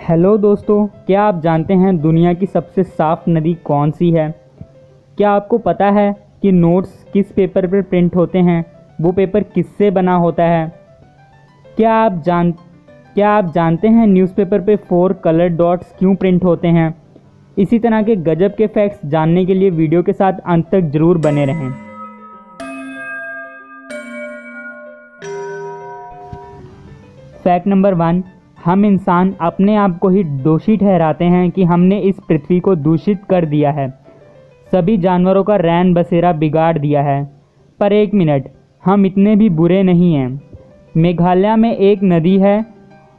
Hello दोस्तों, क्या आप जानते हैं दुनिया की सबसे साफ नदी कौन सी है? क्या आपको पता है कि नोट्स किस पेपर पर प्रिंट होते हैं? वो पेपर किससे बना होता है? क्या आप जानते हैं न्यूज़पेपर पे 4 कलर डॉट्स क्यों प्रिंट होते हैं? इसी तरह के गजब के फैक्ट्स जानने के लिए वीडियो के साथ अंत तक ज़रूर बने रहें। फैक्ट नंबर 1, हम इंसान अपने आप को ही दोषी ठहराते हैं कि हमने इस पृथ्वी को दूषित कर दिया है, सभी जानवरों का रैन बसेरा बिगाड़ दिया है। पर एक मिनट, हम इतने भी बुरे नहीं हैं। मेघालय में एक नदी है,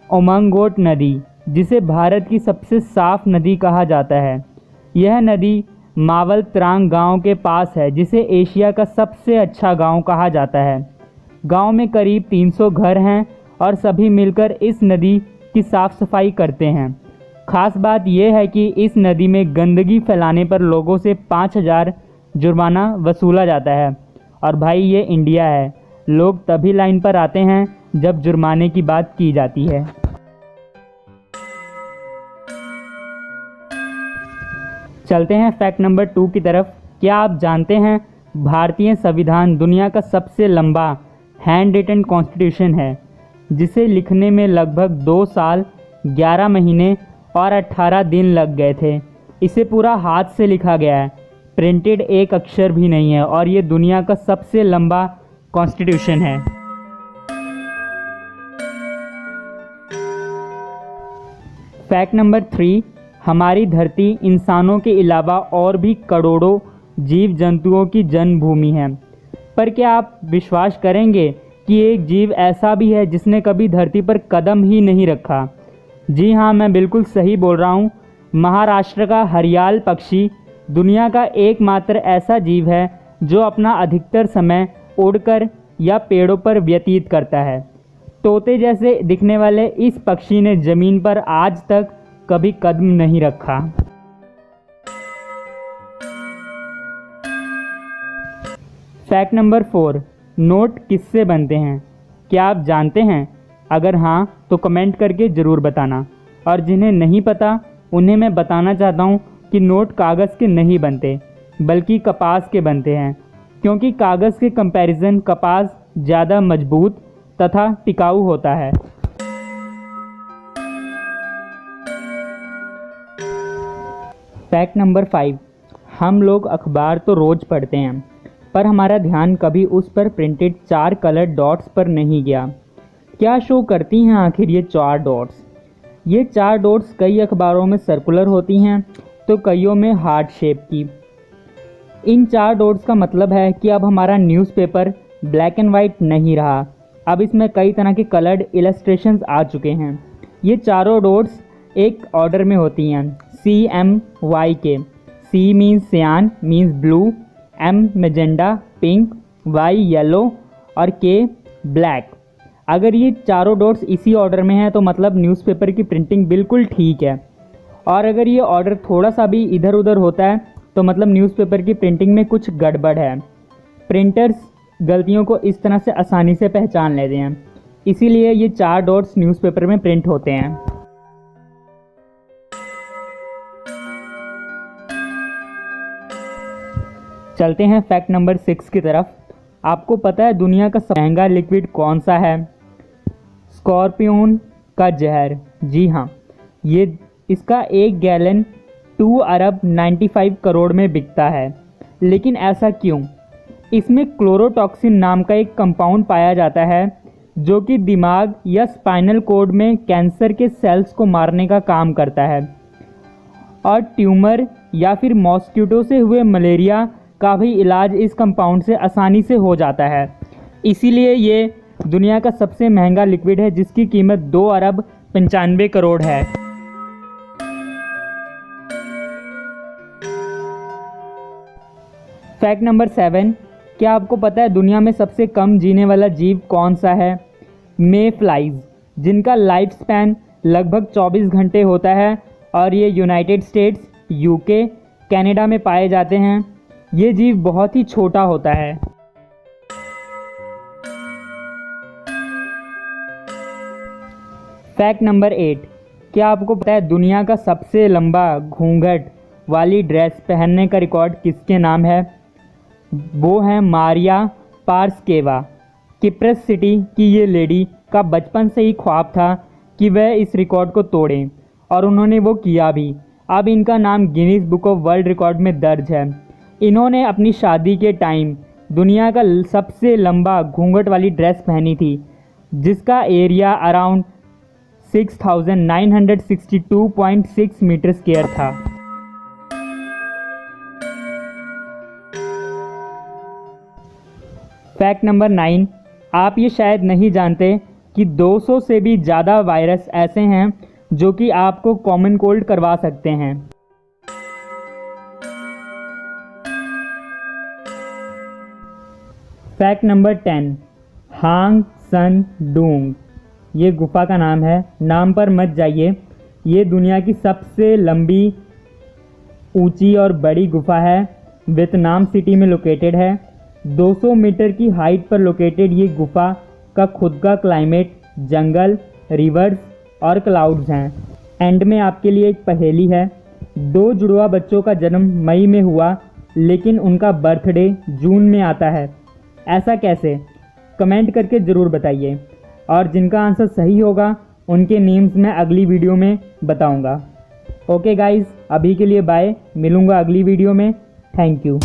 उमंगोट नदी, जिसे भारत की सबसे साफ नदी कहा जाता है। यह नदी मावल त्रांग गांव के पास है, जिसे एशिया का सबसे अच्छा गांव कहा जाता है। गांव में करीब 300 घर हैं और सभी मिलकर इस नदी की साफ सफाई करते हैं। खास बात यह है कि इस नदी में गंदगी फैलाने पर लोगों से 5,000 जुर्माना वसूला जाता है। और भाई, ये इंडिया है, लोग तभी लाइन पर आते हैं जब जुर्माने की बात की जाती है। चलते हैं फैक्ट नंबर 2 की तरफ। क्या आप जानते हैं भारतीय संविधान दुनिया का सबसे लंबा हैंड रिटन कॉन्स्टिट्यूशन है, जिसे लिखने में लगभग 2 साल 11 महीने और 18 दिन लग गए थे। इसे पूरा हाथ से लिखा गया है, प्रिंटेड एक अक्षर भी नहीं है, और ये दुनिया का सबसे लंबा कॉन्स्टिट्यूशन है। फैक्ट नंबर 3, हमारी धरती इंसानों के अलावा और भी करोड़ों जीव जंतुओं की जन्मभूमि है। पर क्या आप विश्वास करेंगे कि एक जीव ऐसा भी है जिसने कभी धरती पर कदम ही नहीं रखा? जी हाँ, मैं बिल्कुल सही बोल रहा हूँ। महाराष्ट्र का हरियाल पक्षी दुनिया का एकमात्र ऐसा जीव है जो अपना अधिकतर समय उड़कर या पेड़ों पर व्यतीत करता है। तोते जैसे दिखने वाले इस पक्षी ने जमीन पर आज तक कभी कदम नहीं रखा। फैक्ट नंबर 4, नोट किससे बनते हैं? क्या आप जानते हैं? अगर हाँ तो कमेंट करके ज़रूर बताना। और जिन्हें नहीं पता उन्हें मैं बताना चाहता हूँ कि नोट कागज़ के नहीं बनते, बल्कि कपास के बनते हैं, क्योंकि कागज़ के कंपैरिजन कपास ज़्यादा मजबूत तथा टिकाऊ होता है। फैक्ट नंबर 5, हम लोग अखबार तो रोज़ पढ़ते हैं, पर हमारा ध्यान कभी उस पर प्रिंटेड 4 कलर डॉट्स पर नहीं गया। क्या शो करती हैं आखिर ये 4 डॉट्स? ये 4 डॉट्स कई अखबारों में सर्कुलर होती हैं तो कईयों में हार्ट शेप की। इन 4 डॉट्स का मतलब है कि अब हमारा न्यूज़पेपर ब्लैक एंड वाइट नहीं रहा, अब इसमें कई तरह के कलर्ड इलस्ट्रेशंस आ चुके हैं। ये चारों डॉट्स एक ऑर्डर में होती हैं, CMYK। C मीन्स सियान, means blue, M मैजेंडा pink, Y yellow और K ब्लैक। अगर ये चारों डॉट्स इसी ऑर्डर में हैं तो मतलब न्यूज़पेपर की प्रिंटिंग बिल्कुल ठीक है। और अगर ये ऑर्डर थोड़ा सा भी इधर उधर होता है तो मतलब न्यूज़पेपर की प्रिंटिंग में कुछ गड़बड़ है। प्रिंटर्स गलतियों को इस तरह से आसानी से पहचान लेते हैं, इसीलिए ये 4 डॉट्स न्यूज़पेपर में प्रिंट होते हैं। चलते हैं फैक्ट नंबर 6 की तरफ। आपको पता है दुनिया का सबसे महंगा लिक्विड कौन सा है? स्कॉर्पियन का जहर। जी हाँ, ये इसका 1 गैलन 2 अरब 95 करोड़ में बिकता है। लेकिन ऐसा क्यों? इसमें क्लोरोटॉक्सिन नाम का एक कंपाउंड पाया जाता है जो कि दिमाग या स्पाइनल कॉर्ड में कैंसर के सेल्स को मारने का काम करता है, और ट्यूमर या फिर मॉस्किटो से हुए मलेरिया का भी इलाज इस कंपाउंड से आसानी से हो जाता है। इसीलिए ये दुनिया का सबसे महंगा लिक्विड है, जिसकी कीमत 2 अरब 95 करोड़ है। फैक्ट नंबर 7, क्या आपको पता है दुनिया में सबसे कम जीने वाला जीव कौन सा है? मे फ्लाइज, जिनका लाइफ स्पैन लगभग 24 घंटे होता है, और ये यूनाइटेड स्टेट्स, UK, कनाडा में पाए जाते हैं। ये जीव बहुत ही छोटा होता है। फैक्ट नंबर 8, क्या आपको पता है दुनिया का सबसे लंबा घूंघट वाली ड्रेस पहनने का रिकॉर्ड किसके नाम है? वो है मारिया पार्स्केवा। किप्रस सिटी की ये लेडी का बचपन से ही ख्वाब था कि वह इस रिकॉर्ड को तोड़ें और उन्होंने वो किया भी। अब इनका नाम Guinness book of world record में दर्ज है। इन्होंने अपनी शादी के टाइम दुनिया का सबसे लंबा घूंघट वाली ड्रेस पहनी थी, जिसका एरिया अराउंड 6962.6 मीटर स्क्वायर था। फैक्ट नंबर 9, आप ये शायद नहीं जानते कि 200 से भी ज़्यादा वायरस ऐसे हैं जो कि आपको कॉमन कोल्ड करवा सकते हैं। फैक्ट नंबर 10, हांग सन डूंग ये गुफा का नाम है। नाम पर मत जाइए, ये दुनिया की सबसे लंबी, ऊंची और बड़ी गुफा है। वियतनाम सिटी में लोकेटेड है। 200 मीटर की हाइट पर लोकेटेड ये गुफा का खुद का क्लाइमेट, जंगल, रिवर्स और क्लाउड्स हैं। एंड में आपके लिए एक पहेली है। 2 जुड़वा बच्चों का जन्म मई में हुआ, लेकिन उनका बर्थडे जून में आता है। ऐसा कैसे? कमेंट करके ज़रूर बताइए, और जिनका आंसर सही होगा उनके नेम्स मैं अगली वीडियो में बताऊंगा। ओके गाइस, अभी के लिए बाय, मिलूंगा अगली वीडियो में। Thank you.